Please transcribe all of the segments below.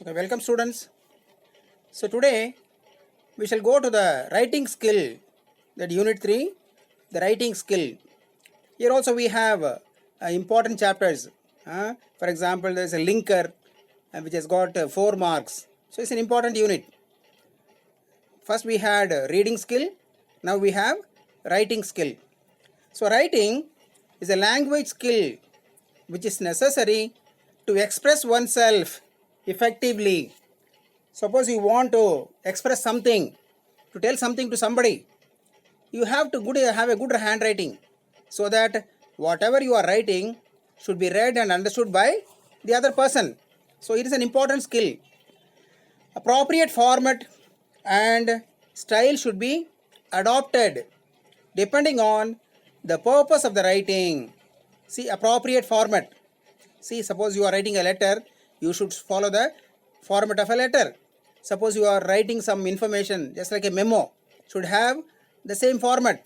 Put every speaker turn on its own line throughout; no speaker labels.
Okay, welcome students. So today we shall go to the writing skill, that unit 3, the writing skill. Here also we have important chapters. For example, there is a linker which has got 4 marks. So it's an important unit. First we had reading skill, now we have writing skill. So writing is a language skill which is necessary to express oneself effectively. Suppose you want to express something, to tell something to somebody, you have to have a good handwriting, so that whatever you are writing should be read and understood by the other person. So it is an important skill. Appropriate format and style should be adopted depending on the purpose of the writing. See, appropriate format. See, suppose you are writing a letter, you should follow the format of a letter. Suppose you are writing some information, just like a memo, should have the same format.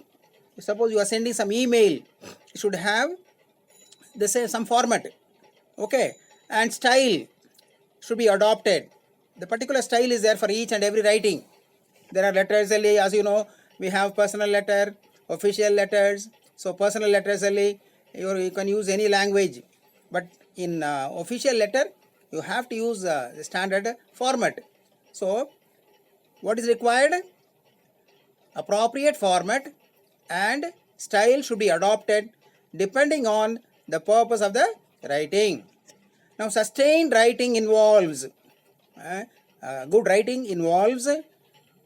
Suppose you are sending some email, it should have the same some format. Okay, and style should be adopted. The particular style is there for each and every writing. There are letters, as you know, we have personal letter, official letters. So personal letters, you can use any language, but in official letter you have to use the standard format. So what is required? Appropriate format and style should be adopted depending on the purpose of the writing. Now sustained writing involves good writing involves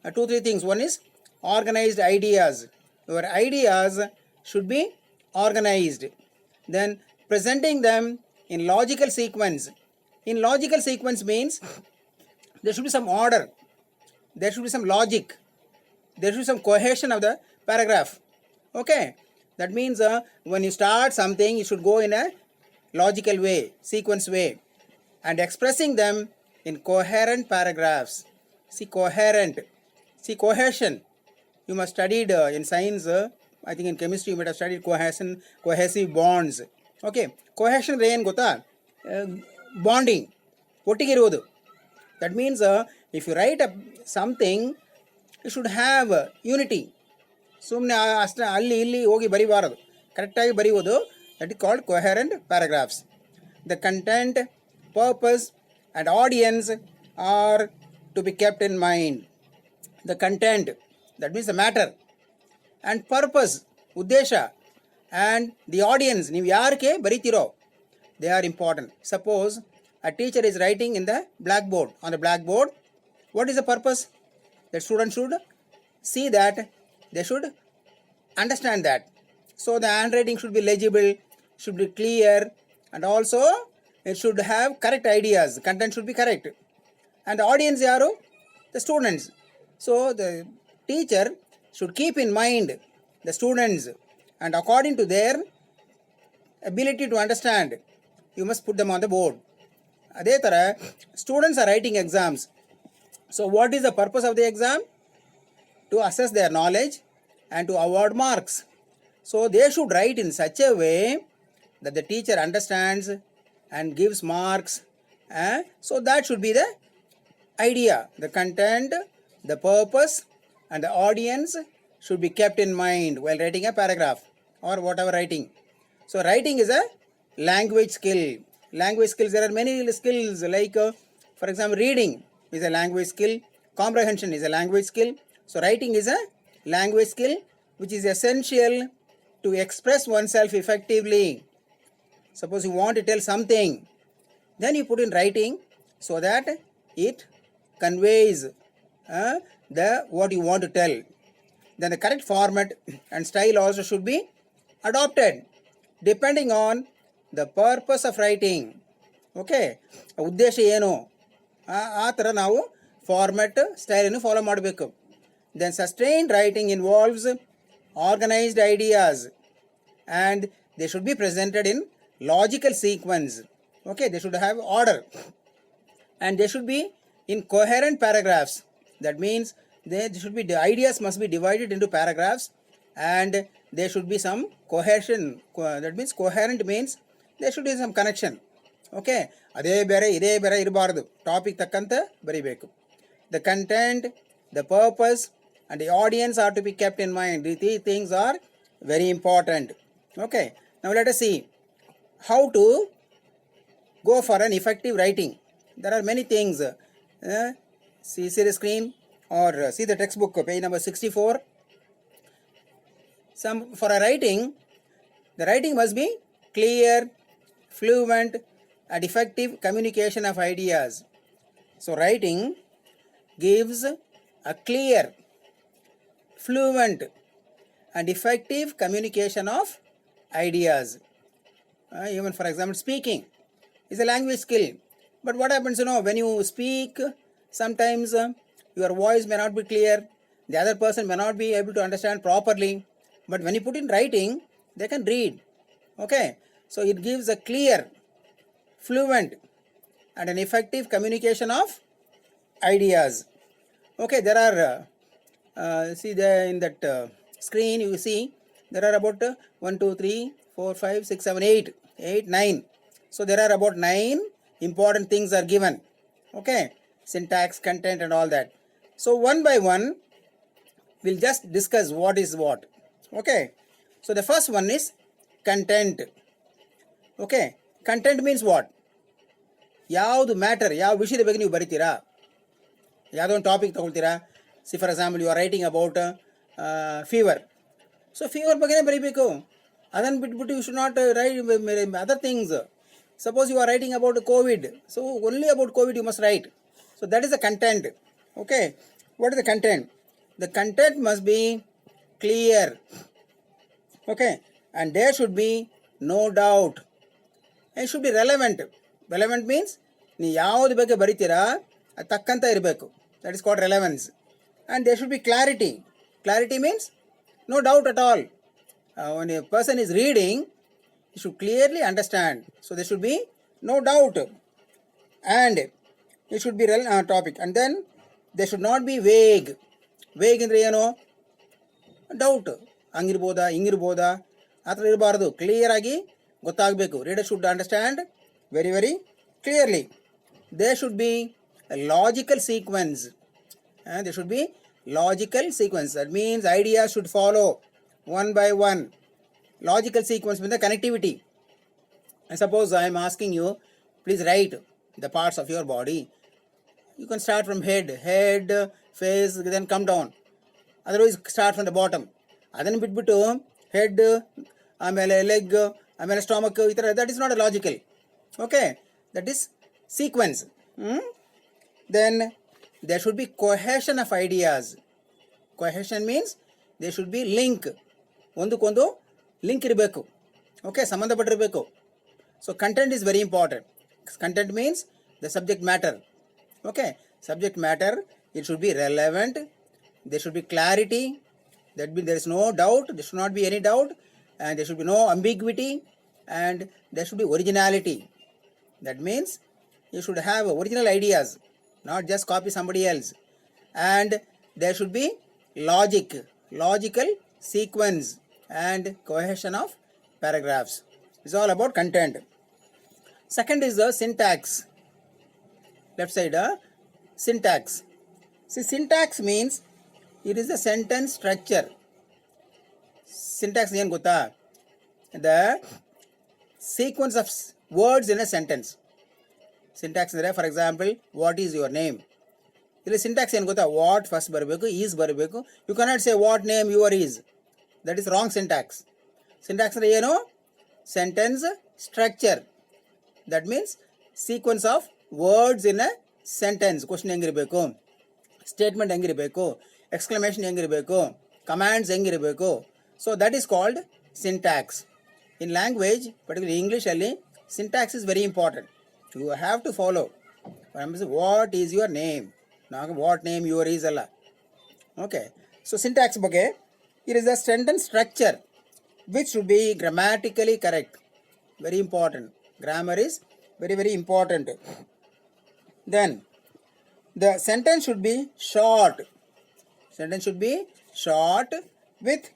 2-3 things. One is organized ideas. Your ideas should be organized. Then presenting them in logical sequence. In logical sequence means there should be some order, there should be some logic, there should be some cohesion of the paragraph. Okay, that means when you start something, you should go in a logical way, sequence way, and expressing them in coherent paragraphs. See, coherent. See, cohesion. You must studied in science, I think in chemistry you might have studied cohesive bonds. Okay, cohesion ಏನು ಗೊತ್ತಾ? Bonding, ಒಟ್ಟಿಗೆ ಇರುವುದು. That means if you write something, you should have unity. ಸುಮ್ಮನೆ ಅಷ್ಟೇ ಅಲ್ಲಿ ಇಲ್ಲಿ ಹೋಗಿ ಬರಿಬಾರದು, ಕರೆಕ್ಟಾಗಿ ಬರೆಯುವುದು. That is called coherent paragraphs. The content, purpose and audience are to be kept in mind. The content, that means the matter, and purpose, uddesha, and the audience, ನೀವು ಯಾರಿಗೆ ಬರಿತೀರೋ, they are important. Suppose a teacher is writing in the blackboard, on the blackboard, what is the purpose? The student should see that, they should understand that. So the handwriting should be legible, should be clear, and also it should have correct ideas, content should be correct. And the audience yaru? The students. So the teacher should keep in mind the students, and according to their ability to understand, you must put them on the board. ಅದೇ ಥರ students are writing exams. So what is the purpose of the exam? To assess their knowledge and to award marks. So they should write in such a way that the teacher understands and gives marks. So that should be the idea. The content, the purpose and the audience should be kept in mind while writing a paragraph or whatever writing. So writing is a language skill. Language skills, there are many skills, like for example reading is a language skill, comprehension is a language skill. So writing is a language skill which is essential to express oneself effectively. Suppose you want to tell something, then you put in writing so that it conveys what you want to tell. Then the correct format and style also should be adopted depending on the purpose of writing. Okay, ಉದ್ದೇಶ ಏನು, ಆ ಥರ ನಾವು format ಸ್ಟೈಲನ್ನು follow ಮಾಡಬೇಕು. Then sustained writing involves organized ideas and they should be presented in logical sequence. Okay, they should have order and they should be in coherent paragraphs. That means the ideas must be divided into paragraphs and there should be some cohesion. That means coherent means there should be some connection. Okay, ಅದೇ ಬೇರೆ ಇದೇ ಬೇರೆ ಇರಬಾರ್ದು, topic ತಕ್ಕಂತೆ ಬರಿಬೇಕು. The content, the purpose and the audience are to be kept in mind. These things are very important. Okay, now let us see how to go for an effective writing. There are many things. See the screen or see the textbook, page number 64. For a writing, the writing must be clear, fluent and effective communication of ideas. So writing gives a clear, fluent and effective communication of ideas. Even for example, speaking is a language skill, but what happens, when you speak, sometimes your voice may not be clear, the other person may not be able to understand properly, but when you put in writing, they can read. Okay, so it gives a clear, fluent and an effective communication of ideas. Okay, there are see there in that screen, you see there are about 1 2 3 4 5 6 7 8 9. So there are about 9 important things are given. Okay, syntax, content and all that. So one by one we'll just discuss what is what. Okay, so the first one is content. Okay, content means what? ಯಾವುದು matter, ಯಾವ ವಿಷಯದ ಬಗ್ಗೆ ನೀವು ಬರಿತೀರಾ, ಯಾವುದೋ ಒಂದು topic ತೊಗೊಳ್ತೀರಾ. See for example you are writing about fever. So fever ಬಗ್ಗೆನೇ ಬರೀಬೇಕು, ಅದನ್ನು ಬಿಟ್ಬಿಟ್ಟು you should not write other things. Suppose you are writing about Covid, so only about Covid you must write. So that is the content. Okay, what is the content? The content must be clear. Okay, and there should be no doubt. It should be relevant. Relevant means ನೀವು ಯಾವ್ದು ಬಗ್ಗೆ ಬರಿತೀರಾ ಅದು ತಕ್ಕಂತ ಇರಬೇಕು. That is called relevance. And there should be clarity. Clarity means no doubt at all. When a person is reading, he should clearly understand. So there should be no doubt. And it should be topic. And then there should not be vague. Vague ಅಂದರೆ ಏನು? Doubt, ಹಂಗಿರ್ಬೋದಾ ಹಿಂಗಿರ್ಬೋದಾ ಆ ಥರ ಇರಬಾರ್ದು. ಕ್ಲಿಯರಾಗಿ ಗೊತ್ತಾಗಬೇಕು. Reader should understand very very clearly. There should be a logical sequence. And there should be logical sequence. That means ideas should follow one by one. Logical sequence means the connectivity. And suppose I am asking you, please write the parts of your body. You can start from head, face, then come down. Otherwise start from the bottom. Adannu bitbiಟ್ಟು head, ಆಮೇಲೆ leg, ಆಮೇಲೆ stomach, ಈ ಥರ, that is not a logical. Okay, that is sequence. Then there should be cohesion of ideas. Cohesion means there should be link. ಒಂದಕ್ಕೊಂದು link ಇರಬೇಕು. Okay, ಸಂಬಂಧಪಟ್ಟಿರಬೇಕು. So content is very important. Content means the subject matter. Okay, subject matter, it should be relevant, there should be clarity, that means there is no doubt, there should not be any doubt, and there should be no ambiguity, and there should be originality. That means you should have original ideas, not just copy somebody else. And there should be logical sequence and cohesion of paragraphs. It's all about content. Second is the syntax. Left side, syntax. See, syntax means it is the sentence structure. Syntax ಏನು ಗೊತ್ತಾ? The sequence of words in a sentence. Syntax ಅಂದರೆ for example what is your name. ಇಲ್ಲಿ syntax ಏನು ಗೊತ್ತಾ? What first ಬರಬೇಕು, is ಬರಬೇಕು. You cannot say what name your is. That is wrong syntax. Syntax ಅಂದರೆ ಏನು? Sentence structure. That means sequence of words in a sentence. Question ಹೆಂಗಿರಬೇಕು, statement ಹೆಂಗಿರಬೇಕು, exclamation ಹೆಂಗಿರಬೇಕು, ಕಮ್ಯಾಂಡ್ಸ್ ಹೆಂಗಿರಬೇಕು. So that is called syntax. In language, particular ಇಂಗ್ಲೀಷಲ್ಲಿ syntax is very important. You have to follow. What is your name? Not what name your is alla. Okay. So syntax ಬಗ್ಗೆ, it is a sentence structure which should be grammatically correct. Very important. Grammar is very very important. Then the sentence should be short. Sentence should be short with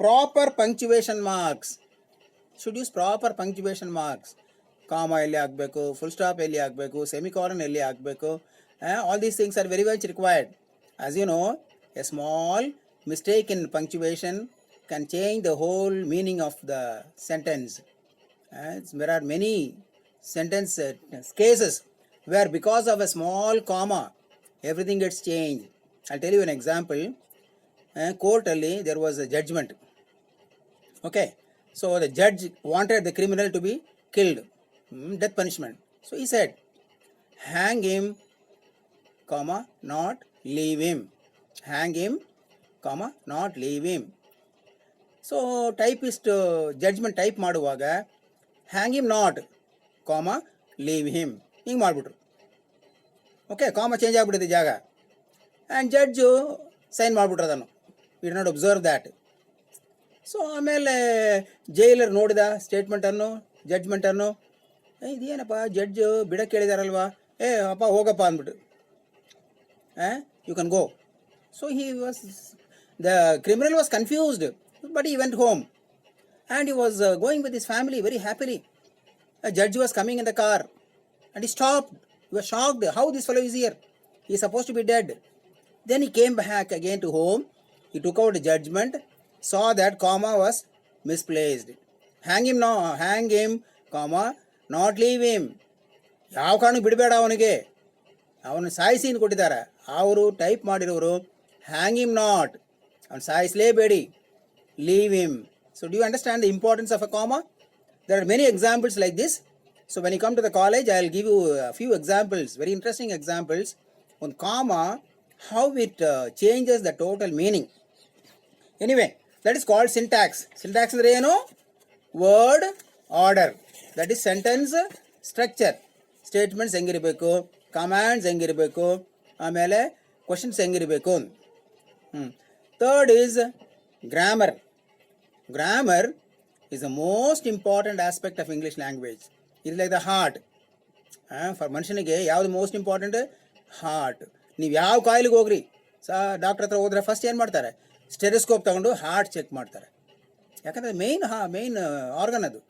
proper punctuation marks. Should use proper punctuation marks. ಕಾಮ ಎಲ್ಲಿ ಆಗಬೇಕು, full stop ಎಲ್ಲಿ ಆಗಬೇಕು, semicolon ಎಲ್ಲಿ ಆಗಬೇಕು. All these things are very much required. As you know, a small mistake in punctuation can change the whole meaning of the sentence. There are many sentence cases where because of a small comma everything gets changed. I'll tell you an example. Court alli there was a judgment. Okay, so the judge wanted the criminal to be killed, death punishment. So he said, hang him, comma, not leave him. Hang him, comma, not leave him. So typist judgement type ಮಾಡುವಾಗ hang him not, comma, leave him ಹಿಂಗೆ ಮಾಡಿಬಿಟ್ರು. Okay, ಕಾಮ change ಆಗಿಬಿಟ್ಟಿದೆ ಜಾಗ. And judge sign ಮಾಡಿಬಿಟ್ರು ಅದನ್ನು. We did not observe that. So ಆಮೇಲೆ jailer ನೋಡಿದ ಸ್ಟೇಟ್ಮೆಂಟನ್ನು, ಜಡ್ಜ್ಮೆಂಟನ್ನು. ಇದೇನಪ್ಪ ಜಡ್ಜು ಬಿಡಕ್ಕೆ ಹೇಳಿದಾರಲ್ವಾ, ಅಪ್ಪ ಹೋಗಪ್ಪ ಅಂದ್ಬಿಟ್ಟು, you can go. So the criminal was confused, but he went home and he was going with his family very happily. A judge was coming in the car and he stopped. He was shocked. How this fellow is here? He is supposed to be dead. Then he came back again to home. He took out the judgment, saw that comma was misplaced. Hang him now, hang him, comma, not leave him. ಯಾವ ಕಾರಣಕ್ಕೆ ಬಿಡಬೇಡ ಅವನಿಗೆ, ಅವನು ಸಾಯಿಸಿ ಅಂತ ಕೊಟ್ಟಿದ್ದಾರೆ. ಅವರು type ಮಾಡಿರೋರು ಹ್ಯಾಂಗ್ him not, ಅವನು ಸಾಯಿಸಲೇಬೇಡಿ, leave him. So do you understand the importance of a comma? There are many examples like this. So when you come to the college, I will give you a few examples, very interesting examples on comma, how it changes the total meaning. Anyway, that is called syntax. Syntax ಅಂದ್ರೆ ಏನು? Word order. That is sentence structure. Statements ಹೆಂಗಿರಬೇಕು, commands ಹೆಂಗಿರಬೇಕು, ಆಮೇಲೆ questions ಹೆಂಗಿರಬೇಕು. Third is grammar. Grammar is the most important aspect of English language. It is like the heart. For ಮನುಷ್ಯನಿಗೆ ಯಾವುದು most important? Heart. ನೀವು ಯಾವ ಕಾಯಿಲೆಗೆ ಹೋಗ್ರಿ, doctor ಹತ್ರ ಹೋದ್ರೆ first ಏನು ಮಾಡ್ತಾರೆ? ಸ್ಟೆರೋಸ್ಕೋಪ್ ತಗೊಂಡು ಹಾರ್ಟ್ ಚೆಕ್ ಮಾಡ್ತಾರೆ. ಯಾಕಂದರೆ ಮೇಯ್ನ್ ಆರ್ಗನ್ ಅದು.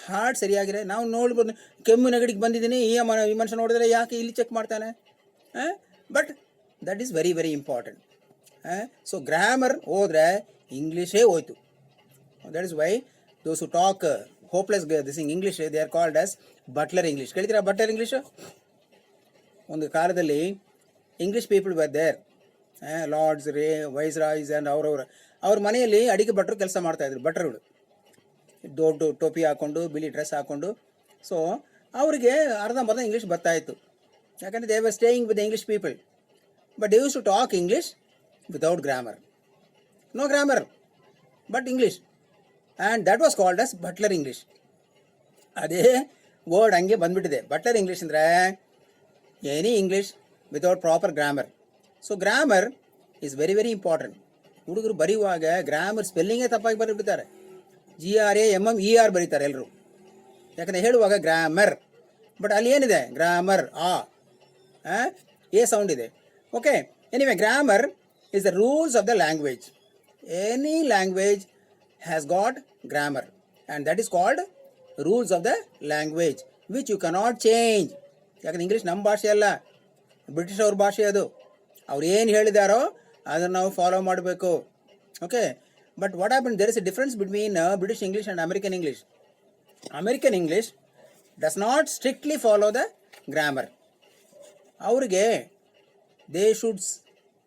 ಹಾರ್ಟ್ ಸರಿಯಾಗಿದೆ. ನಾವು ನೋಡ್ಬೋದು, ಕೆಮ್ಮು ನೆಗಡಿಗೆ ಬಂದಿದ್ದೀನಿ, ಈ ಮನುಷ್ಯ ನೋಡಿದ್ರೆ ಯಾಕೆ ಇಲ್ಲಿ ಚೆಕ್ ಮಾಡ್ತಾನೆ? But that is very very important. So grammar ಹೋದರೆ ಇಂಗ್ಲೀಷೇ ಹೋಯ್ತು. That is why those who talk hopeless this English, they are called as butler English. ಕೇಳ್ತೀರಾ ಬಟ್ಲರ್ ಇಂಗ್ಲೀಷು? ಒಂದು ಕಾಲದಲ್ಲಿ English people were there, lords, viceroys and ಅವ್ರ ಮನೆಯಲ್ಲಿ ಅಡಿಗೆ ಭಟ್ರು ಕೆಲಸ ಮಾಡ್ತಾಯಿದ್ರು. ಭಟ್ರುಗಳು ದೊಡ್ಡ ಟೋಪಿ ಹಾಕ್ಕೊಂಡು, ಬಿಳಿ ಡ್ರೆಸ್ ಹಾಕ್ಕೊಂಡು. ಸೊ ಅವರಿಗೆ ಅರ್ಧಂಬರ್ಧ ಇಂಗ್ಲೀಷ್ ಬರ್ತಾಯಿತ್ತು. ಯಾಕಂದರೆ they were staying with English people. But they use to talk English without grammar. No grammar, but English. And that was called as butler English. ಅದೇ ವರ್ಡ್ ಹಂಗೆ ಬಂದ್ಬಿಟ್ಟಿದೆ. ಬಟ್ಲರ್ ಇಂಗ್ಲೀಷ್ ಅಂದರೆ any English without proper grammar. So grammar is very very important. ಹುಡುಗರು ಬರೆಯುವಾಗ grammar ಸ್ಪೆಲ್ಲಿಂಗೇ ತಪ್ಪಾಗಿ ಬರೆದ್ಬಿಡ್ತಾರೆ. GRAMMER ಬರೀತಾರೆ ಎಲ್ಲರೂ. ಯಾಕಂದರೆ ಹೇಳುವಾಗ ಗ್ರಾಮರ್, ಬಟ್ ಅಲ್ಲಿ ಏನಿದೆ? ಗ್ರಾಮರ್, ಎ ಸೌಂಡ್ ಇದೆ. Okay, anyway grammar is the rules of the language. Any language has got grammar, and that is called rules of the language, which you cannot change. ಯಾಕಂದ್ರೆ English ನಮ್ಮ ಭಾಷೆ ಅಲ್ಲ, British ಅವ್ರ ಭಾಷೆ ಅದು. ಅವ್ರು ಏನು ಹೇಳಿದಾರೋ ಅದನ್ನು ನಾವು ಫಾಲೋ ಮಾಡಬೇಕು. Okay, but what happen, there is a difference between British English and American English. American English does not strictly follow the grammar. ಅವ್ರಿಗೆ they should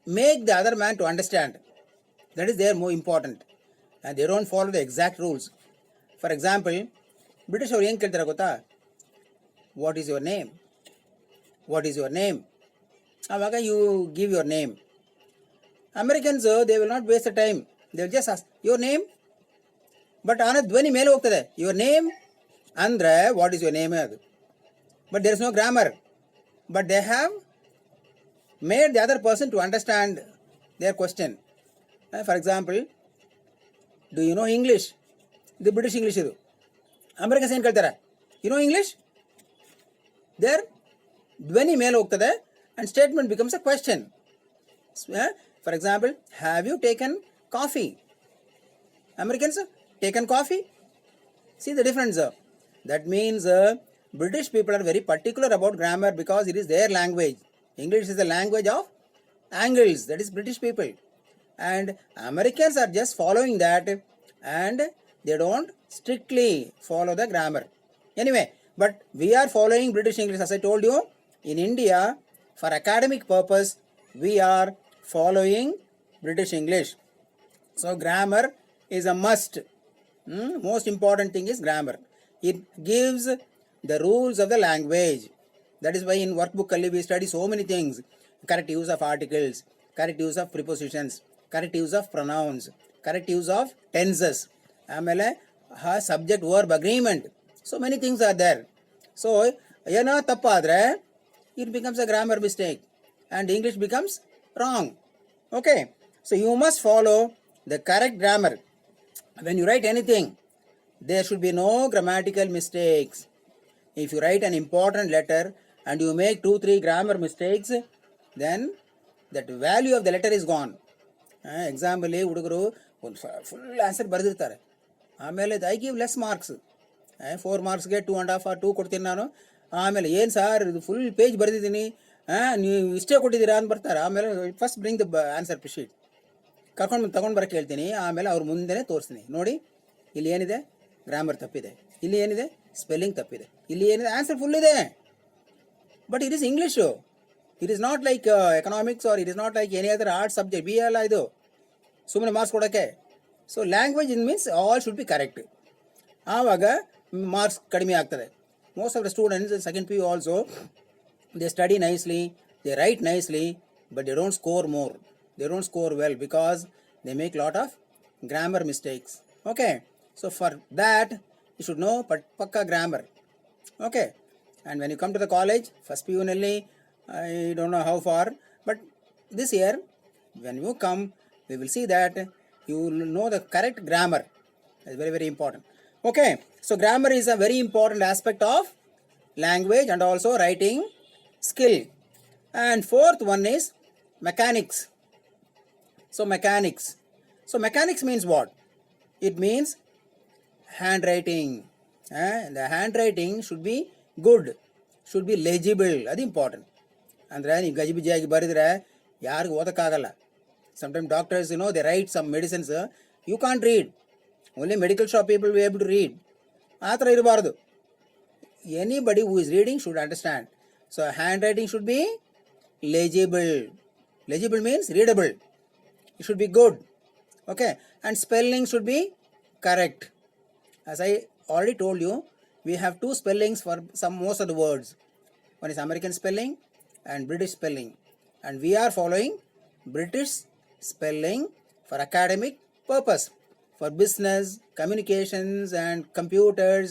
make the other man to understand. That is their more important, and they don't follow the exact rules. For example, British ಅವರು ಏನು ಕೇಳ್ತಾರೆ ಗೊತ್ತಾ? What is your name, what is your name. ಆವಾಗ you give your name. Americans they will not waste the time, they will just ask your name. But ಆನ ಧ್ವನಿ ಮೇಲೆ ಹೋಗ್ತದೆ, your name ಅಂದರೆ ವಾಟ್ ಈಸ್ ಯುವರ್ ನೇಮೇ ಅದು. But there is no grammar, but they have made the other person to understand their question. For example, do you know English? The British English idu. Americans ಏನು ಕೇಳ್ತಾರೆ? You know English? There ಧ್ವನಿ ಮೇಲೆ ಹೋಗ್ತದೆ and statement becomes a question. For example, have you taken coffee? Americans, taken coffee? See the difference. That means British people are very particular about grammar because it is their language. English is the language of Angles, that is British people. And Americans are just following that, and they don't strictly follow the grammar. Anyway, but we are following British English. As I told you, in India, for academic purpose, we are following British English. So grammar is a must. Most important thing is grammar. It gives the rules of the language. That is why in workbook we study so many things. Correct use of articles, correct use of prepositions, correct use of pronouns, correct use of tenses, ಆಮೇಲೆ subject verb agreement. So many things are there. So ಏನೋ ತಪ್ಪಾದರೆ it becomes a grammar mistake and English becomes wrong. Okay, so you must follow the correct grammar. When you write anything, there should be no grammatical mistakes. If you write an important letter and you make 2-3 grammar mistakes, then that value of the letter is gone. ಎಕ್ಸಾಂಪಲಿ ಹುಡುಗರು ಒಂದು full answer ಬರೆದಿರ್ತಾರೆ, ಆಮೇಲೆ I give less marks. 4 ಮಾರ್ಕ್ಸ್ಗೆ 2.5 or 2 ಕೊಡ್ತೀನಿ ನಾನು. ಆಮೇಲೆ ಏನು sir ಇದು full page ಬರೆದಿದ್ದೀನಿ, ನೀವು ಇಷ್ಟೇ ಕೊಟ್ಟಿದ್ದೀರಾ ಅಂತ ಬರ್ತಾರೆ. ಆಮೇಲೆ first bring the answer sheet ತೊಗೊಂಡು ಬರೋಕ್ಕೆ ಹೇಳ್ತೀನಿ. ಆಮೇಲೆ ಅವ್ರ ಮುಂದೆನೇ ತೋರಿಸ್ತೀನಿ, ನೋಡಿ ಇಲ್ಲಿ ಏನಿದೆ ಗ್ರಾಮರ್ ತಪ್ಪಿದೆ, ಇಲ್ಲಿ ಏನಿದೆ ಸ್ಪೆಲ್ಲಿಂಗ್ ತಪ್ಪಿದೆ, ಇಲ್ಲಿ ಏನಿದೆ ಆನ್ಸರ್ ಫುಲ್ ಇದೆ. But it is English. It is not like economics or it is not like any other art subject. ಬಿ ಅಲ್ಲ ಇದು ಸುಮ್ಮನೆ ಮಾರ್ಕ್ಸ್ ಕೊಡೋಕ್ಕೆ. So language in means all should be correct. ಆವಾಗ ಮಾರ್ಕ್ಸ್ ಕಡಿಮೆ ಆಗ್ತದೆ. Most of the students second P U also they study nicely, they write nicely, but they don't score more, they don't score well because they make lot of grammar mistakes. Okay, so for that you should know ಪಕ್ಕಾ grammar. Okay, and when you come to the college, first P ಯುನಲ್ಲಿ I don't know how far, but this year when you come, we will see that you will know the correct grammar. It's very, very important. Okay, so grammar is a very important aspect of language and also writing skill. And fourth one is mechanics. So mechanics means what? It means handwriting. The handwriting should be good, should be legible. That's important. ಅಂದರೆ ನೀವು ಗಜಿಬಿಜಿಯಾಗಿ ಬರೆದ್ರೆ ಯಾರಿಗೂ ಓದೋಕ್ಕಾಗಲ್ಲ. Sometime doctors they write some medicines, you can't read, only medical shop people we able to read. ಆ ಥರ ಇರಬಾರ್ದು. Anybody who is reading should understand. So handwriting should be legible. Legible means readable. It should be good. Okay, and spelling should be correct. As I already told you, we have 2 spellings for most of the words. One is American spelling and British spelling, and we are following British spelling for academic purpose. For business, communications and computers,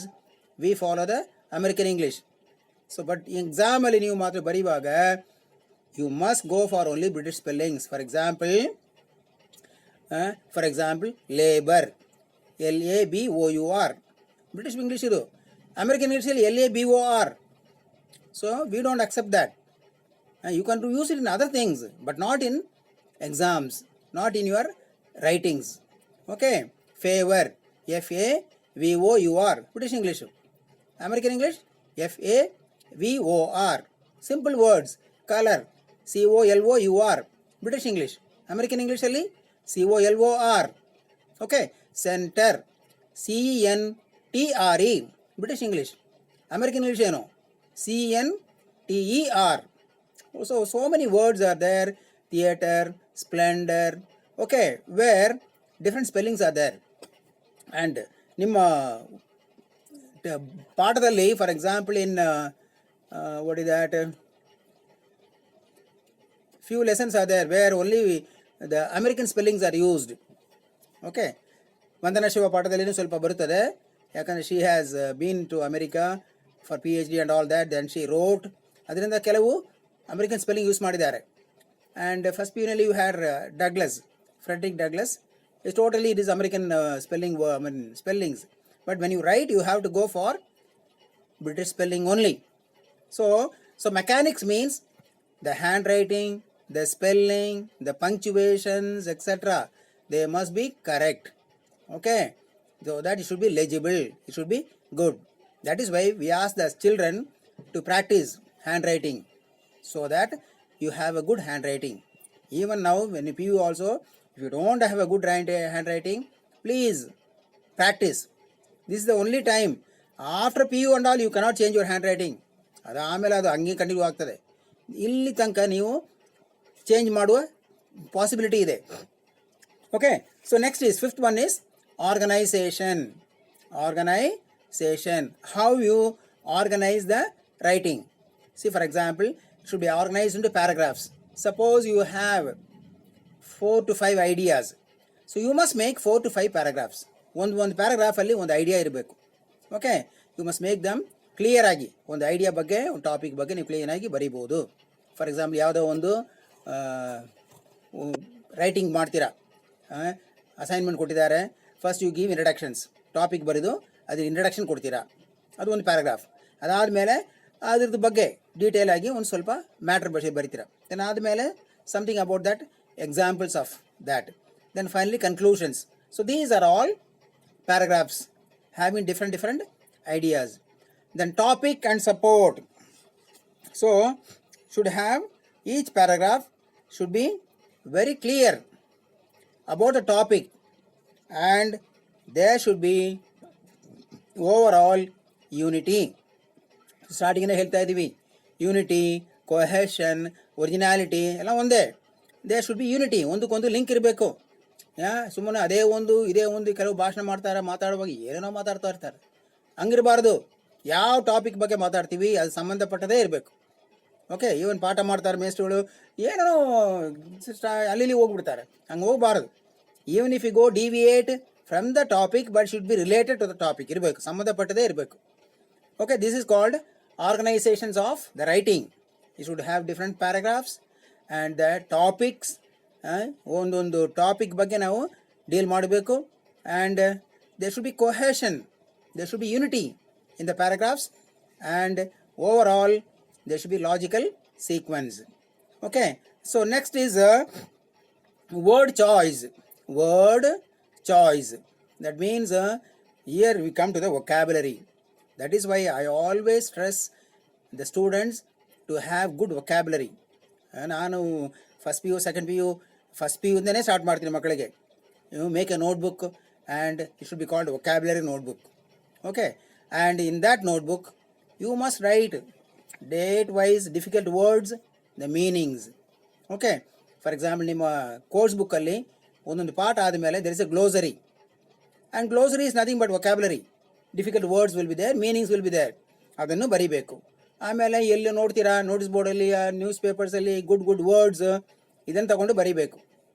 we follow the American English. So but exam alli ನೀವು ಮಾತ್ರ ಬರೆಯುವಾಗ you must go for only British spellings. For example, labor, LABOUR, British English idu. American English LABOR. So we don't accept that. You can use it in other things, but not in exams, not in your writings. Okay, favor, FAVOUR, British English. American English FAVOR, simple words. Color, COLOUR, British English. American English alli COLOR. Okay, center, CENTRE, British English. American English ಏನು CNTER. So many words are there. Theater, splendor, okay, where different spellings are there. And ನಿಮ್ಮ ಪಾಠದಲ್ಲಿ, for example, in what is that, few lessons are there where only the American spellings are used. Okay, ವಂದನಾ ಶಿವ ಪಾಠದಲ್ಲಿ ಸ್ವಲ್ಪ ಬರುತ್ತದೆ, ಯಾಕಂದರೆ she has been to America for PhD and all that, then she wrote, ಅದರಿಂದ ಕೆಲವು American spelling use ಮಾಡಿದ್ದಾರೆ. And first P ಯುನಲ್ಲಿ you had Douglas, Frederick Douglas. Is totally it is American spellings. But when you write you have to go for British spelling only. So mechanics means the handwriting, the spelling, the punctuations, etc. They must be correct. Okay, so that it should be legible, it should be good. That is why we ask the children to practice handwriting so that you have a good handwriting. Even now, when you PU also, if you don't have a good handwriting, please practice. This is the only time. After PU and all, you cannot change your handwriting. ಅದು ಆಮೇಲೆ ಅದು ಹಂಗೆ continue ಆಗ್ತದೆ. ಇಲ್ಲಿ ತನಕ ನೀವು change ಮಾಡುವ possibility ಇದೆ. Okay, so next is fifth one is organization. Organization. How you organize the writing. See, for example, it should be organized into paragraphs. Suppose you have 4 to 5 ideas. So you must make 4 to 5 paragraphs. ಒಂದು ಪ್ಯಾರಾಗ್ರಾಫಲ್ಲಿ ಒಂದು idea ಇರಬೇಕು. Okay, you must make them clear ಆಗಿ ಒಂದು idea ಬಗ್ಗೆ, ಒಂದು topic ಬಗ್ಗೆ ನೀವು ಕ್ಲಿಯರಾಗಿ ಬರೀಬೋದು. ಫಾರ್ ಎಕ್ಸಾಂಪಲ್, ಯಾವುದೋ ಒಂದು ರೈಟಿಂಗ್ ಮಾಡ್ತೀರಾ, ಅಸೈನ್ಮೆಂಟ್ ಕೊಟ್ಟಿದ್ದಾರೆ. ಫಸ್ಟ್ ಯು ಗಿವ್ ಇಂಟ್ರಡಕ್ಷನ್ಸ್, ಟಾಪಿಕ್ ಬರೆದು ಅದ್ರ ಇಂಟ್ರಡಕ್ಷನ್ ಕೊಡ್ತೀರಾ, ಅದು ಒಂದು ಪ್ಯಾರಾಗ್ರಾಫ್. ಅದಾದಮೇಲೆ ಅದ್ರದ್ದು ಬಗ್ಗೆ ಡೀಟೇಲ್ ಆಗಿ ಒಂದು ಸ್ವಲ್ಪ ಮ್ಯಾಟ್ರ್ ಬಗ್ಗೆ ಬರಿತೀರಾ. ದೆನ್ ಆದಮೇಲೆ something about that, examples of that. Then finally conclusions. So these are all paragraphs having different ideas. Then topic and support. So should have, each paragraph should be very clear about the topic, and there should be overall unity. Starting ಇಂದ ಹೇಳ್ತಾ ಇದ್ದೀವಿ, unity, cohesion, originality ಎಲ್ಲ ಒಂದೇ. There should be unity. ಒಂದಕ್ಕೊಂದು link ಇರಬೇಕು. ಸುಮ್ಮನೆ ಅದೇ ಒಂದು ಇದೇ ಒಂದು ಕೆಲವು ಭಾಷಣ ಮಾತಾಡುವಾಗ ಏನೇನೋ ಮಾತಾಡ್ತಾ ಇರ್ತಾರೆ. ಹಂಗಿರಬಾರ್ದು. ಯಾವ ಟಾಪಿಕ್ ಬಗ್ಗೆ ಮಾತಾಡ್ತೀವಿ ಅದು ಸಂಬಂಧಪಟ್ಟದೇ ಇರಬೇಕು. ಓಕೆ, ಈವನ್ ಪಾಠ ಮಾಡ್ತಾರೆ ಮೇಸ್ಟ್ರುಗಳು, ಏನೇನೋ ಅಲ್ಲಿ ಹೋಗ್ಬಿಡ್ತಾರೆ. ಹಂಗೆ ಹೋಗಬಾರ್ದು. Even if you go deviate from the topic, but should be related to the topic ಇರಬೇಕು, ಸಂಬಂಧಪಟ್ಟದೇ ಇರಬೇಕು. Okay, this is called organisations of the writing. You should have different paragraphs and the topics. ಒಂದೊಂದು topic ಬಗ್ಗೆ ನಾವು deal ಮಾಡಬೇಕು. And there should be cohesion, there should be unity in the paragraphs, and overall there should be logical sequence. Okay, so next is word choice. Word choice. That means here we come to the vocabulary. That is why I always stress the students to have good vocabulary. ನಾನು first P U, second P U, first P ಯುಂದನೇ start ಮಾಡ್ತೀನಿ ಮಕ್ಕಳಿಗೆ. You make a notebook and it should be called vocabulary notebook. Okay, and in that notebook you must write date wise difficult words, the meanings. Okay, for example, ನಿಮ್ಮ course ಬುಕ್ಕಲ್ಲಿ ಒಂದೊಂದು ಪಾಠ ಆದಮೇಲೆ there is a glossary, and glossary is nothing but vocabulary. Difficult words will be there, meanings will be there. ಅದನ್ನು ಬರಿಬೇಕು. ಆಮೇಲೆ ಎಲ್ಲಿ ನೋಡ್ತೀರಾ ನೋಟಿಸ್ ಬೋರ್ಡಲ್ಲಿ, ನ್ಯೂಸ್ ಪೇಪರ್ಸಲ್ಲಿ ಗುಡ್ ವರ್ಡ್ಸ್, ಇದನ್ನು ತಗೊಂಡು ಬರಿಬೇಕು.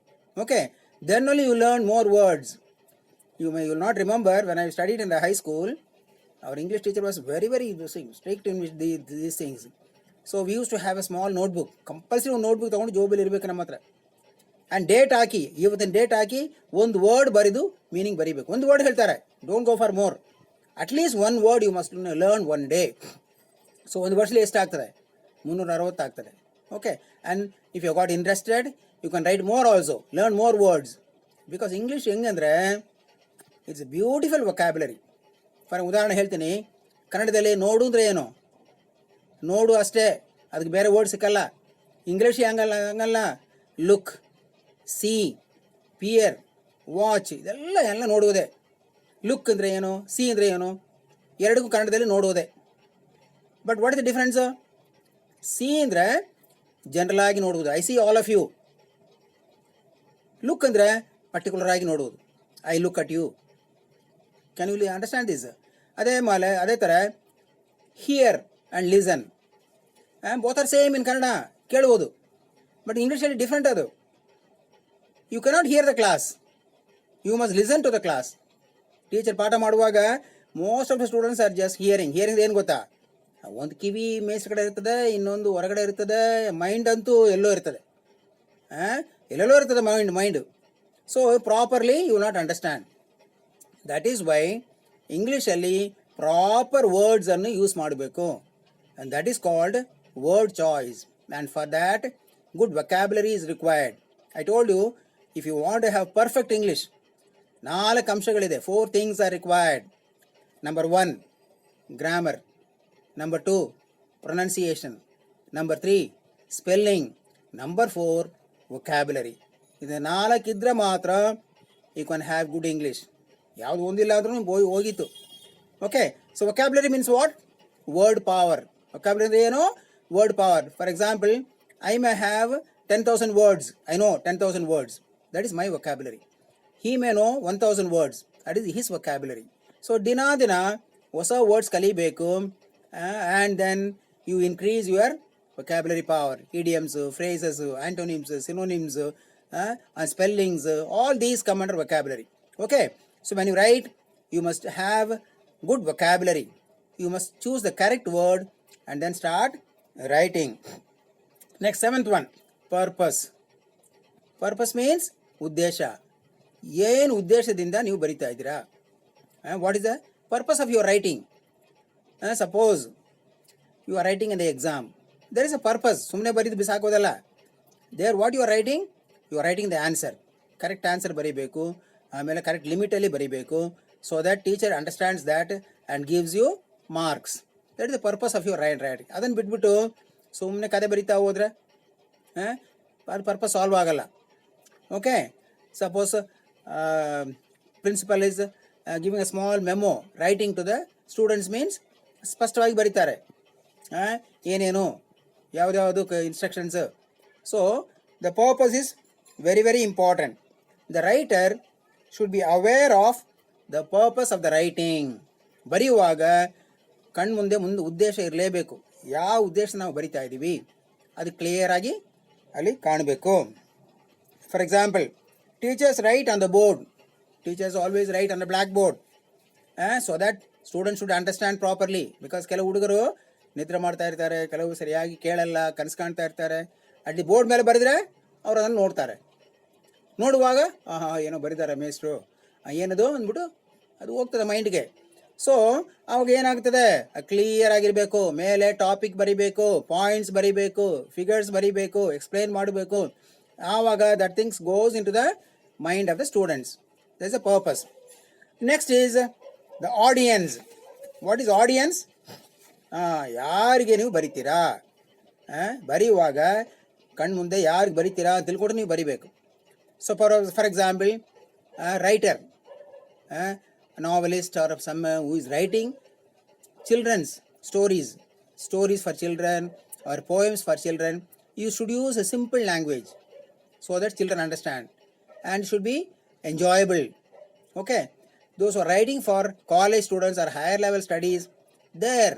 Okay, then only you learn more words. You will not remember, when I studied in the high school, our English teacher was very strict in these things. So we used to have a small notebook. Compulsory notebook ತಗೊಂಡು ಜೋಬಲ್ಲಿ ಇರಬೇಕು ನಮ್ಮ ಹತ್ರ. And date ಹಾಕಿ, ಇವತ್ತಿನ date ಹಾಕಿ ಒಂದು word ಬರೆದು meaning ಬರೀಬೇಕು. ಒಂದು word ಹೇಳ್ತಾರೆ, don't go for more. At least one word you must learn one day. So ಒಂದು ವರ್ಷದಲ್ಲಿ ಎಷ್ಟಾಗ್ತದೆ? 360 ಆಗ್ತದೆ. Okay, and if you got interested you can write more also, learn more words. Because English ಹೆಂಗಂದರೆ it's a beautiful vocabulary. For ಉದಾಹರಣೆ ಹೇಳ್ತೀನಿ, ಕನ್ನಡದಲ್ಲಿ ನೋಡು ಅಂದರೆ ಏನು? ನೋಡು ಅಷ್ಟೇ, ಅದಕ್ಕೆ ಬೇರೆ ವರ್ಡ್ ಸಿಕ್ಕಲ್ಲ. ಇಂಗ್ಲೀಷ್ ಹಂಗಲ್ಲ. ಲುಕ್, ಸಿ, ಪಿಯರ್, ವಾಚ್, ಎಲ್ಲ ನೋಡುವುದೇ. ಲುಕ್ ಅಂದರೆ ಏನು, ಸಿ ಅಂದರೆ ಏನು, ಎರಡಿಗೂ ಕನ್ನಡದಲ್ಲಿ ನೋಡುವುದೇ. But what is the difference? See ಅಂದರೆ ಜನರಲ್ ಆಗಿ ನೋಡುವುದು, I see all of you. Look ಅಂದರೆ ಪರ್ಟಿಕ್ಯುಲರ್ ಆಗಿ ನೋಡುವುದು, I look at you. Can you understand this? ಅದೇ ಥರ hear and listen, both are same in Kannada, ಕೇಳ್ಬೋದು. ಬಟ್ ಇಂಗ್ಲೀಷಲ್ಲಿ ಡಿಫ್ರೆಂಟ್ ಅದು. You cannot hear the class, you must listen to the class. Teacher ಪಾಠ ಮಾಡುವಾಗ most of the students are just hearing. ಏನು ಗೊತ್ತಾ? ಒಂದು ಕಿವಿ ಮೇಸ್ ಕಡೆ ಇರ್ತದೆ, ಇನ್ನೊಂದು ಹೊರಗಡೆ ಇರ್ತದೆ. ಮೈಂಡ್ ಅಂತೂ ಎಲ್ಲೋ ಇರ್ತದೆ, ಎಲ್ಲೆಲ್ಲೋ ಇರ್ತದೆ mind. So properly you will not understand. That is why ಇಂಗ್ಲೀಷಲ್ಲಿ ಪ್ರಾಪರ್ ವರ್ಡ್ಸನ್ನು ಯೂಸ್ ಮಾಡಬೇಕು. And that is called word choice. And for that good vocabulary is required. I told you, if you want to have perfect English, 4 ಅಂಶಗಳಿದೆ. 4 things are required. Number 1, grammar. Number 2, pronunciation. Number 3, spelling. Number 4, vocabulary. ಇದು 4 ಇದ್ದರೆ ಮಾತ್ರ you can have good English. ಯಾವುದು ಒಂದಿಲ್ಲ ಆದ್ರೂ ಹೋಗಿತ್ತು. Okay, so vocabulary means what? Word power. Vocabulary ಏನು? Word power. For example, I may have 10,000 words. I know 10,000 words. That is my vocabulary. He may know 1,000 words. That is his vocabulary. So ದಿನ ಹೊಸ words ಕಲಿಬೇಕು, and then you increase your vocabulary power. Idioms, phrases, antonyms, synonyms, and spellings, all these come under vocabulary. Okay, so when you write, you must have good vocabulary. You must choose the correct word and then start writing. Next, 7th one, purpose. Purpose means ಉದ್ದೇಶ. ಏನು ಉದ್ದೇಶದಿಂದ ನೀವು ಬರಿತಾ ಇದ್ದೀರಾ? What is the purpose of your writing? Suppose you are writing in the exam. There is a purpose. ಸುಮ್ಮನೆ ಬರೀದು ಬಿಸಾಕೋದಲ್ಲ. There what you are writing? You are writing the answer. Correct answer ಬರೀಬೇಕು, ಆಮೇಲೆ correct ಲಿಮಿಟಲ್ಲಿ ಬರೀಬೇಕು, so that teacher understands that and gives you marks. That is the purpose of your writing. ಅದನ್ನು ಬಿಟ್ಬಿಟ್ಟು ಸುಮ್ಮನೆ ಕತೆ ಬರೀತಾ ಹೋದ್ರೆ ಅದು ಪರ್ಪಸ್ ಸಾಲ್ವ್ ಆಗಲ್ಲ. Okay, suppose principal is giving a small memo writing to the students means ಸ್ಪಷ್ಟವಾಗಿ ಬರೀತಾರೆ ಏನೇನು ಯಾವುದ್ಯಾವುದು instructions. So the purpose is very very important. The writer should be aware of the purpose of the writing. ಬರೆಯುವಾಗ ಕಣ್ಮುಂದೆ ಉದ್ದೇಶ ಇರಲೇಬೇಕು. ಯಾವ ಉದ್ದೇಶ ನಾವು ಬರಿತಾ ಇದ್ದೀವಿ ಅದು ಕ್ಲಿಯರಾಗಿ ಅಲ್ಲಿ ಕಾಣಬೇಕು. For example, teachers right on the board. Teachers always right on the black board so that student should understand properly. Because ಕೆಲವು ಹುಡುಗರು ನಿದ್ರೆ ಮಾಡ್ತಾ ಇರ್ತಾರೆ, ಕೆಲವು ಸರಿಯಾಗಿ ಕೇಳಲ್ಲ, ಕನಸು ಕಾಣ್ತಾ ಇರ್ತಾರೆ. ಅಲ್ಲಿ ಬೋರ್ಡ್ ಮೇಲೆ ಬರೆದ್ರೆ ಅವ್ರು ಅದನ್ನು ನೋಡ್ತಾರೆ. ನೋಡುವಾಗ ಏನೋ ಬರೀತಾರೆ ಮೇಸ್ಟ್ರು, ಏನದು ಅಂದ್ಬಿಟ್ಟು ಅದು ಹೋಗ್ತದೆ ಮೈಂಡ್ಗೆ. ಸೊ ಅವಾಗ ಏನಾಗ್ತದೆ, ಕ್ಲಿಯರ್ ಆಗಿರಬೇಕು. ಮೇಲೆ ಟಾಪಿಕ್ ಬರಿಬೇಕು, ಪಾಯಿಂಟ್ಸ್ ಬರಿಬೇಕು, ಫಿಗರ್ಸ್ ಬರಿಬೇಕು, ಎಕ್ಸ್ಪ್ಲೈನ್ ಮಾಡಬೇಕು. ಆವಾಗ that things goes into the mind of the students. That is a purpose. Next is the audience. What is audience? ಯಾರಿಗೆ ನೀವು ಬರಿತೀರಾ, ಬರೆಯುವಾಗ ಕಣ್ಮುಂದೆ ಯಾರಿಗೆ ಬರಿತೀರಾ ಅಂತ ತಿಳ್ಕೊಂಡು ನೀವು ಬರಿಬೇಕು. So for example, writer, novelist or someone who is writing children's stories for children or poems for children, you should use a simple language so that children understand and should be enjoyable. Okay, those who are writing for college students or higher level studies, there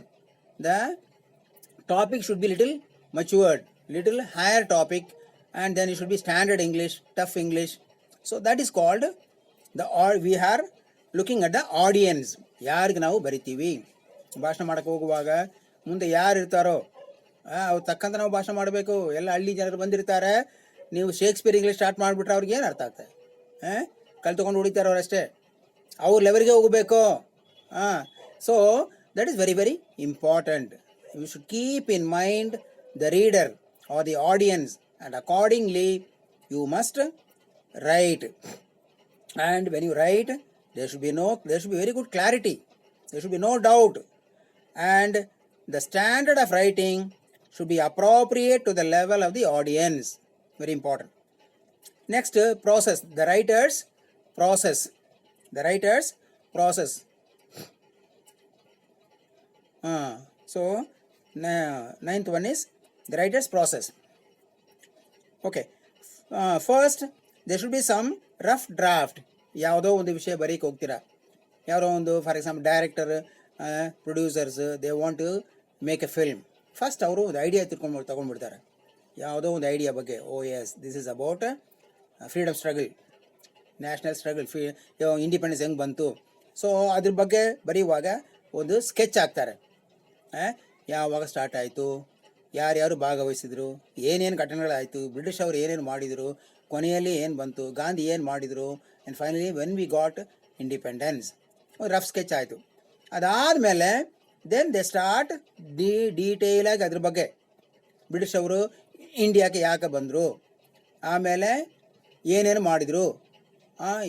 the topic should be little matured, little higher topic, and then it should be standard English, tough English. So that is called we are looking at the audience. ಯಾರಿಗೆ ನಾವು ಬರಿತೀವಿ, ಭಾಷಣ ಮಾಡೋಕ್ಕೆ ಹೋಗುವಾಗ ಮುಂದೆ ಯಾರು ಇರ್ತಾರೋ ಅವ್ರು ತಕ್ಕಂತ ನಾವು ಭಾಷಣ ಮಾಡಬೇಕು. ಎಲ್ಲ ಹಳ್ಳಿ ಜನರು ಬಂದಿರ್ತಾರೆ, ನೀವು ಶೇಕ್ಸ್ಪಿಯರ್ ಇಂಗ್ಲೀಷ್ ಸ್ಟಾರ್ಟ್ ಮಾಡಿಬಿಟ್ರೆ ಅವ್ರಿಗೆ ಏನು ಅರ್ಥ ಆಗ್ತದೆ? ಕಲ್ತ್ಕೊಂಡು ಹೊಡಿತಾರೆ ಅವರಷ್ಟೇ. ಅವ್ರ ಲೆವೆಲ್ಗೆ ಹೋಗಬೇಕು. So that is very very important. You should keep in mind the reader are the audience and accordingly you must write. And when you write, there should be very good clarity. There should be no doubt. And the standard of writing should be appropriate to the level of the audience. Very important. Next, process. The writer's process. So, 9th one is the writer's process. Okay. First, there should be some rough draft. ಯಾವುದೋ ಒಂದು ವಿಷಯ ಬರೀಕ್ಕೆ ಹೋಗ್ತೀರಾ, ಯಾವುದೋ ಒಂದು for example director, producers, they want to make a film. First ಅವರು ಒಂದು idea ತೊಗೊಂಡ್ಬಿಡ್ತಾರೆ, ಯಾವುದೋ ಒಂದು ಐಡಿಯಾ ಬಗ್ಗೆ. This is about freedom struggle, national struggle, independence ಹೆಂಗೆ ಬಂತು. ಸೊ ಅದ್ರ ಬಗ್ಗೆ ಬರೆಯುವಾಗ ಒಂದು ಸ್ಕೆಚ್ ಹಾಕ್ತಾರೆ. ಯಾವಾಗ ಸ್ಟಾರ್ಟ್ ಆಯಿತು, ಯಾರ್ಯಾರು ಭಾಗವಹಿಸಿದ್ರು, ಏನೇನು ಘಟನೆಗಳಾಯಿತು, ಬ್ರಿಟಿಷ್ ಅವರು ಏನೇನು ಮಾಡಿದರು, ಕೊನೆಯಲ್ಲಿ ಏನು ಬಂತು, ಗಾಂಧಿ ಏನು ಮಾಡಿದರು, and finally when we got independence. Rough sketch ಆಯಿತು. ಅದಾದಮೇಲೆ ದೆನ್ ದೆ ಸ್ಟಾರ್ಟ್ ಡೀಟೇಲಾಗಿ ಅದ್ರ ಬಗ್ಗೆ, ಬ್ರಿಟಿಷ್ ಅವರು ಇಂಡಿಯಾಕ್ಕೆ ಯಾಕೆ ಬಂದರು, ಆಮೇಲೆ ಏನೇನು ಮಾಡಿದರು,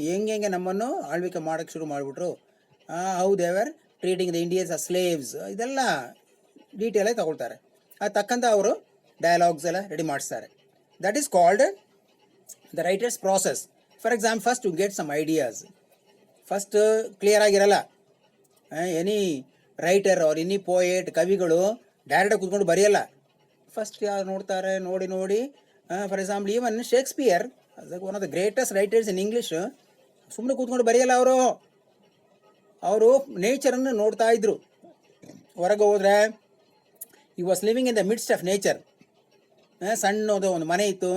ಹೆಂಗೆ ನಮ್ಮನ್ನು ಆಳ್ವಿಕೆ ಮಾಡೋಕ್ಕೆ ಶುರು ಮಾಡಿಬಿಟ್ರು, how they were treating the Indians as slaves, ಇದೆಲ್ಲ ಡೀಟೇಲಾಗಿ ತಗೊಳ್ತಾರೆ. ಅದು ತಕ್ಕಂಥ ಅವರು ಡಯಲಾಗ್ಸ್ ಎಲ್ಲ ರೆಡಿ ಮಾಡಿಸ್ತಾರೆ. That is called the writers process. For example, first to get some ideas. First clear ಆಗಿರಲ್ಲ. Any writer or any poet, ಕವಿಗಳು ಡೈರೆಕ್ಟಾಗಿ ಕೂತ್ಕೊಂಡು ಬರೆಯಲ್ಲ. ಫಸ್ಟ್ ಯಾರು ನೋಡ್ತಾರೆ, ನೋಡಿ for example even Shakespeare, one of the greatest writers in English, ಸುಮ್ಮನೆ ಕೂತ್ಕೊಂಡು ಬರೆಯಲ್ಲ. ಅವರು ನೇಚರನ್ನು ನೋಡ್ತಾ ಇದ್ರು. ಹೊರಗೆ ಹೋದರೆ ಈ was living in the midst of nature. ಸಣ್ಣದು ಒಂದು ಮನೆ ಇತ್ತು,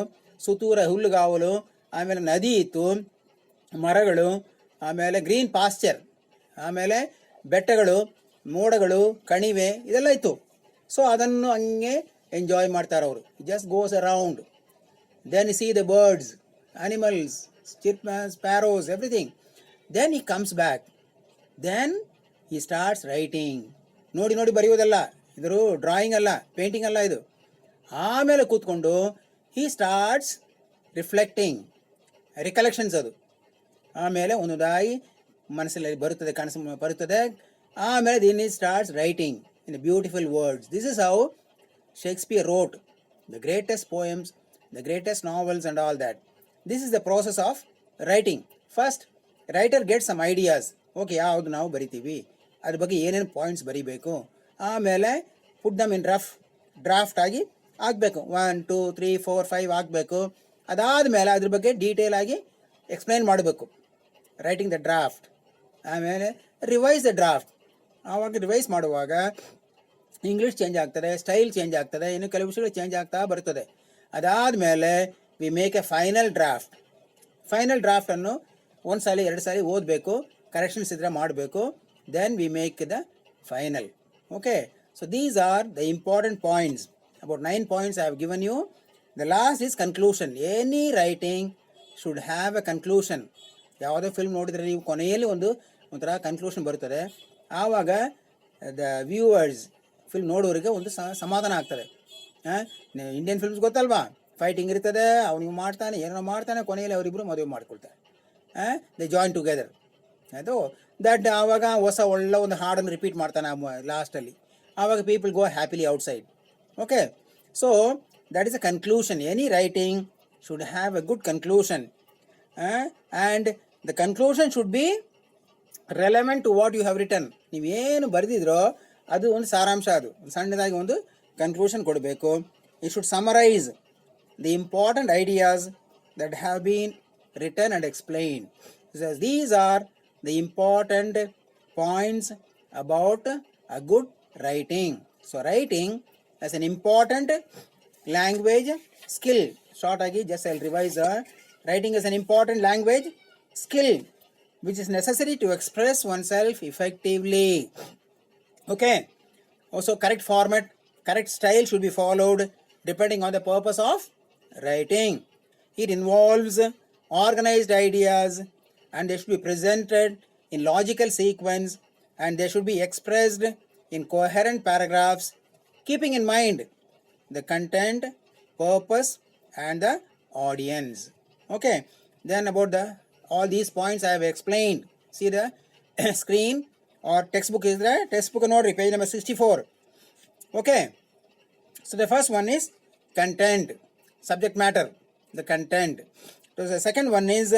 ಸುತ್ತೂರ ಹುಲ್ಲುಗಾವಲು, ಆಮೇಲೆ ನದಿ ಇತ್ತು, ಮರಗಳು, ಆಮೇಲೆ ಗ್ರೀನ್ ಪಾಸ್ಚರ್, ಆಮೇಲೆ ಬೆಟ್ಟಗಳು, ಮೋಡಗಳು, ಕಣಿವೆ, ಇದೆಲ್ಲ ಇತ್ತು. ಸೊ ಅದನ್ನು ಹಂಗೆ ಎಂಜಾಯ್ ಮಾಡ್ತಾರೆ ಅವರು. Just goes around. Then see the birds, animals, chirpers, sparrows, everything. Then he comes back. Then he starts writing. ನೋಡಿ ಬರೆಯೋದಲ್ಲ, ಇದರು ಡ್ರಾಯಿಂಗ್ ಅಲ್ಲ, ಪೇಂಟಿಂಗ್ ಅಲ್ಲ ಇದು. ಆಮೇಲೆ ಕೂತ್ಕೊಂಡು he starts ರಿಫ್ಲೆಕ್ಟಿಂಗ್, ರಿಕಲೆಕ್ಷನ್ಸ್ ಅದು. ಆಮೇಲೆ ಒಂದೊಂದಾಗಿ ಮನಸ್ಸಲ್ಲಿ ಬರುತ್ತದೆ. ಆಮೇಲೆ then he starts writing in the beautiful words. This is how Shakespeare wrote the greatest poems, the greatest novels and all that. This is the process of writing. First, writer gets some ideas. Okay, ಯಾವುದು ನಾವು ಬರಿತೀವಿ, ಅದ್ರ ಬಗ್ಗೆ ಏನೇನು points ಬರಿಬೇಕು. ಆಮೇಲೆ ಪುಟ್ ದಮ್ ಇನ್ draft ಆಗಿ ಆಗಬೇಕು. 1 2 3 4 5 ಆಗಬೇಕು. ಅದಾದಮೇಲೆ ಅದ್ರ ಬಗ್ಗೆ ಡೀಟೇಲ್ ಆಗಿ ಎಕ್ಸ್ಪ್ಲೈನ್ ಮಾಡಬೇಕು, ರೈಟಿಂಗ್ ದ ಡ್ರಾಫ್ಟ್. ಆಮೇಲೆ ರಿವೈಸ್ ದ ಡ್ರಾಫ್ಟ್. ಆವಾಗ ರಿವೈಸ್ ಮಾಡುವಾಗ ಇಂಗ್ಲೀಷ್ ಚೇಂಜ್ ಆಗ್ತದೆ, ಸ್ಟೈಲ್ ಚೇಂಜ್ ಆಗ್ತದೆ, ಇನ್ನು ಕೆಲವು ವಿಷಯಗಳು ಚೇಂಜ್ ಆಗ್ತಾ ಬರ್ತದೆ. ಅದಾದಮೇಲೆ we make a final draft. Final ಡ್ರಾಫ್ಟನ್ನು 1 ಸಾರಿ 2 ಸಾರಿ ಓದಬೇಕು, ಕರೆಕ್ಷನ್ಸ್ ಇದ್ದರೆ ಮಾಡಬೇಕು. Then we make the final. Okay, so these are the important points. About 9 points I have given you. The last is conclusion. Any writing should have A conclusion. ಯಾವುದೇ film ನೋಡಿದರೆ ನೀವು ಕೊನೆಯಲ್ಲಿ ಒಂಥರ ಕನ್ಕ್ಲೂಷನ್ ಬರುತ್ತದೆ. ಆವಾಗ the viewers, film ನೋಡೋರಿಗೆ ಒಂದು ಸಮಾಧಾನ ಆಗ್ತದೆ. ಇಂಡಿಯನ್ ಫಿಲ್ಮ್ಸ್ ಗೊತ್ತಲ್ವಾ, ಫೈಟಿಂಗ್ ಇರ್ತದೆ, ಅವನಿಗೆ ಮಾಡ್ತಾನೆ, ಏನೋ ಮಾಡ್ತಾನೆ, ಕೊನೆಯಲ್ಲಿ ಅವರಿಬ್ಬರು ಮದುವೆ ಮಾಡ್ಕೊಳ್ತಾರೆ. They join together. ಅದು ದಟ್ ಆವಾಗ ಒಳ್ಳೆ ಒಂದು ಹಾಡನ್ನು ರಿಪೀಟ್ ಮಾಡ್ತಾನೆ ಲಾಸ್ಟಲ್ಲಿ. ಆವಾಗ people go happily outside. Okay, so that is a conclusion. Any writing should have a good conclusion. And the conclusion should be relevant to what you have written. ನೀವೇನು ಬರೆದಿದ್ರೋ ಅದು ಒಂದು ಸಾರಾಂಶ, ಅದು ಸಣ್ಣದಾಗಿ ಒಂದು ಕನ್ಕ್ಲೂಷನ್ ಕೊಡಬೇಕು. It should summarise the important ideas that have been written and explained. So these are the important points about a good writing. So writing as an important language skill. Short agi just I'll revise. Writing is an important language skill which is necessary to express oneself effectively. Okay, also correct format, correct style should be followed depending on the purpose of writing. It involves organized ideas and they should be presented in logical sequence and they should be expressed in coherent paragraphs, keeping in mind the content, purpose and the audience. Okay, then about all these points I have explained. See the screen or textbook is there. Textbook note page number 64. Okay, so the first one is content, subject matter, the content. So the second one is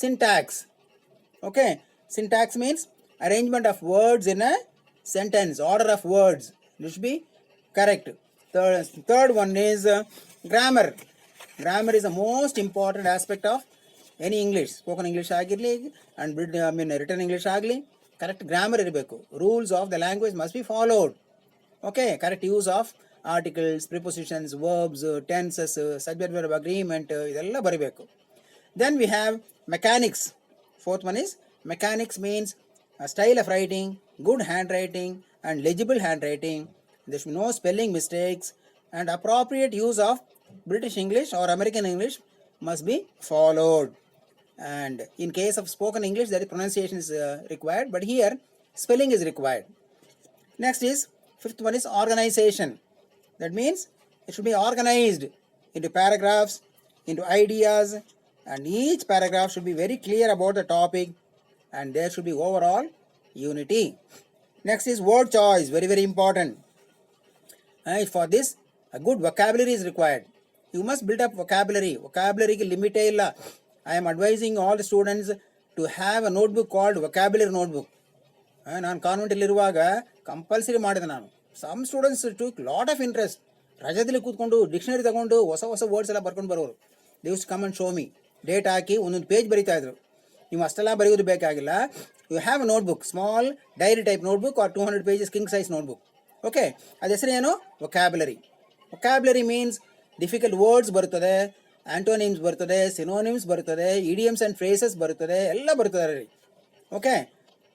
syntax. Okay, syntax means arrangement of words in a sentence, order of words. This should be correct. Third one is grammar. Grammar is the most important aspect of any English. Spoken English agirli and written English agli, correct grammar irbeku. Rules of the language must be followed. Okay, correct use of articles, prepositions, verbs, tenses, subject verb agreement, idella baribeku. Then we have mechanics. Fourth one is mechanics, means a style of writing, good handwriting and legible handwriting. There should be no spelling mistakes and appropriate use of British English or American English must be followed. And in case of spoken English, there is pronunciation is required, but here spelling is required. Next is fifth one is organization. That means it should be organized into paragraphs, into ideas, and each paragraph should be very clear about the topic and there should be overall unity. Next is word choice, very very important. For this a good vocabulary is required. You must build up vocabulary. Vocabulary ki limit illa. I am advising all the students to have a notebook called vocabulary notebook. ನಾನು ಕಾನ್ವೆಂಟಲ್ಲಿ ಇರುವಾಗ compulsory ಮಾಡಿದೆ ನಾನು. Some students took lot of interest. ರಜದಲ್ಲಿ ಕೂತ್ಕೊಂಡು dictionary ತಗೊಂಡು ಹೊಸ ಹೊಸ words ಎಲ್ಲ ಬರ್ಕೊಂಡು ಬರೋರು. They use come and show me. Date ಹಾಕಿ ಒಂದೊಂದು ಪೇಜ್ ಬರೀತಾ ಇದ್ರು. ನೀವು ಅಷ್ಟೆಲ್ಲ ಬರೆಯೋದು ಬೇಕಾಗಿಲ್ಲ. You have a notebook, small diary type notebook or 200 pages king size notebook. Okay, ಅದು ಹೆಸರು ಏನು? Vocabulary. Vocabulary means difficult words ಬರ್ತದೆ, ಆಂಟೋನಿಮ್ಸ್ ಬರ್ತದೆ, ಸಿನೋನಿಮ್ಸ್ ಬರ್ತದೆ, ಇಡಿಯಮ್ಸ್ ಆ್ಯಂಡ್ ಫ್ರೇಸಸ್ ಬರ್ತದೆ, ಎಲ್ಲ ಬರ್ತದೆ ರೀ. ಓಕೆ,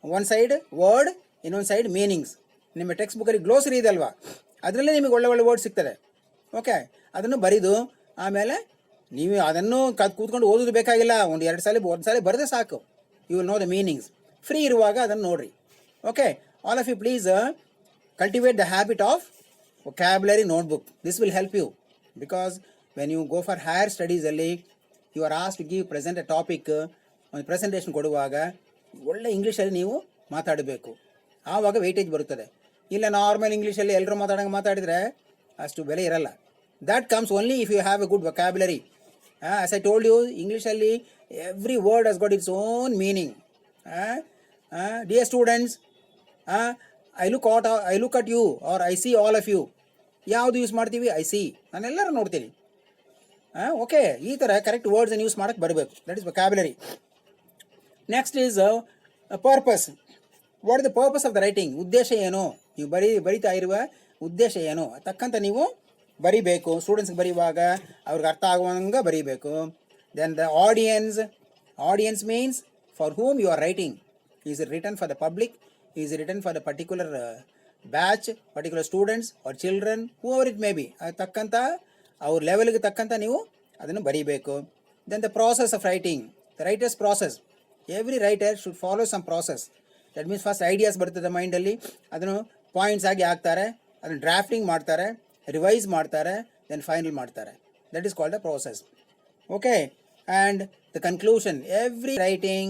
ಒನ್ ಸೈಡ್ ವರ್ಡ್, ಇನ್ನೊಂದು ಸೈಡ್ ಮೀನಿಂಗ್ಸ್. ನಿಮ್ಮ ಟೆಕ್ಸ್ಟ್ ಬುಕ್ಕಲ್ಲಿ ಗ್ಲೋಸರಿ ಇದೆ ಅಲ್ವಾ, ಅದರಲ್ಲೇ ನಿಮಗೆ ಒಳ್ಳೆ ಒಳ್ಳೆ ವರ್ಡ್ ಸಿಗ್ತದೆ. ಓಕೆ, ಅದನ್ನು ಬರೀದು ಆಮೇಲೆ ನೀವು ಅದನ್ನು ಕೂತ್ಕೊಂಡು ಓದೋದು ಬೇಕಾಗಿಲ್ಲ. ಒಂದು ಸಲ ಬರೆದೇ ಸಾಕು. You will know the meanings. Free ಇರುವಾಗ ಅದನ್ನು ನೋಡಿರಿ. Okay, all of you please cultivate the habit of vocabulary notebook. This will help you because when you go for higher studies ಅಲ್ಲಿ you are asked to give present a topic, ಒಂದು presentation ಕೊಡುವಾಗ ಒಳ್ಳೆ ಇಂಗ್ಲೀಷಲ್ಲಿ ನೀವು ಮಾತಾಡಬೇಕು. ಆವಾಗ weightage ಬರುತ್ತದೆ. ಇಲ್ಲ ನಾರ್ಮಲ್ ಇಂಗ್ಲೀಷಲ್ಲಿ ಎಲ್ಲರೂ ಮಾತಾಡಿದರೆ ಅಷ್ಟು ಬೆಲೆ ಇರಲ್ಲ. that comes only if you have a good vocabulary. As I told you, ಇಂಗ್ಲೀಷಲ್ಲಿ every word has got its own meaning. Dear students, I look at you or I see all of you. ಯಾವುದು use ಮಾಡ್ತೀವಿ? I see. ನಾನೆಲ್ಲರೂ ನೋಡ್ತೀನಿ. Okay, ಈ ಥರ correct ವರ್ಡ್ಸನ್ನು use ಮಾಡೋಕ್ಕೆ ಬರಬೇಕು. That is vocabulary. Next is purpose. What is the purpose of the writing? ಉದ್ದೇಶ ಏನು? ನೀವು ಬರಿತಾ ಇರುವ ಉದ್ದೇಶ ಏನು ತಕ್ಕಂತ ನೀವು ಬರಿಬೇಕು. ಸ್ಟೂಡೆಂಟ್ಸ್ಗೆ ಬರೆಯುವಾಗ ಅವ್ರಿಗೆ ಅರ್ಥ ಆಗುವಂಗೆ ಬರೀಬೇಕು. Then the audience means for whom you are writing. Is it written for the public? Is written for the particular batch, particular students or children, whoever it may be. ತಕ್ಕಂಥ ಅವ್ರ ಲೆವೆಲ್ಗೆ ತಕ್ಕಂಥ ನೀವು ಅದನ್ನು ಬರೀಬೇಕು. Then the process of writing, the writer's process. Every writer should follow some process. That means first ideas ಬರ್ತದೆ ಮೈಂಡಲ್ಲಿ, ಅದನ್ನು ಪಾಯಿಂಟ್ಸ್ ಆಗಿ ಹಾಕ್ತಾರೆ, ಅದನ್ನು ಡ್ರಾಫ್ಟಿಂಗ್ ಮಾಡ್ತಾರೆ, ರಿವೈಸ್ ಮಾಡ್ತಾರೆ, ದೆನ್ ಫೈನಲ್ ಮಾಡ್ತಾರೆ. That is called the process. Okay, and the conclusion. Every writing,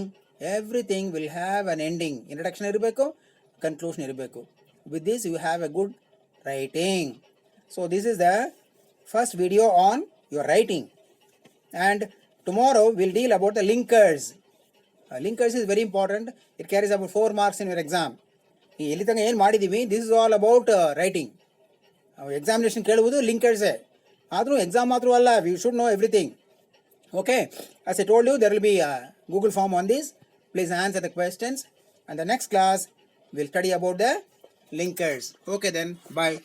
everything will have an ending. Introduction ಇರಬೇಕು, conclusion ಇರಬೇಕು. With this you have a good writing. So this is the first video on your writing, and tomorrow we'll deal about the linkers. Linkers is very important. It carries about 4 marks in your exam. ಎಲ್ಲಿ ತನಕ ಏನು ಮಾಡಿದ್ದೀವಿ, this is all about writing. Examination ಕೇಳುವುದು ಲಿಂಕರ್ಸೇ, ಆದರೂ exam ಮಾತ್ರ ಅಲ್ಲ, we should know everything. Okay, as I told you, there will be a Google form on this. Please answer the questions, and the next class we'll study about the linkers. Okay then, bye.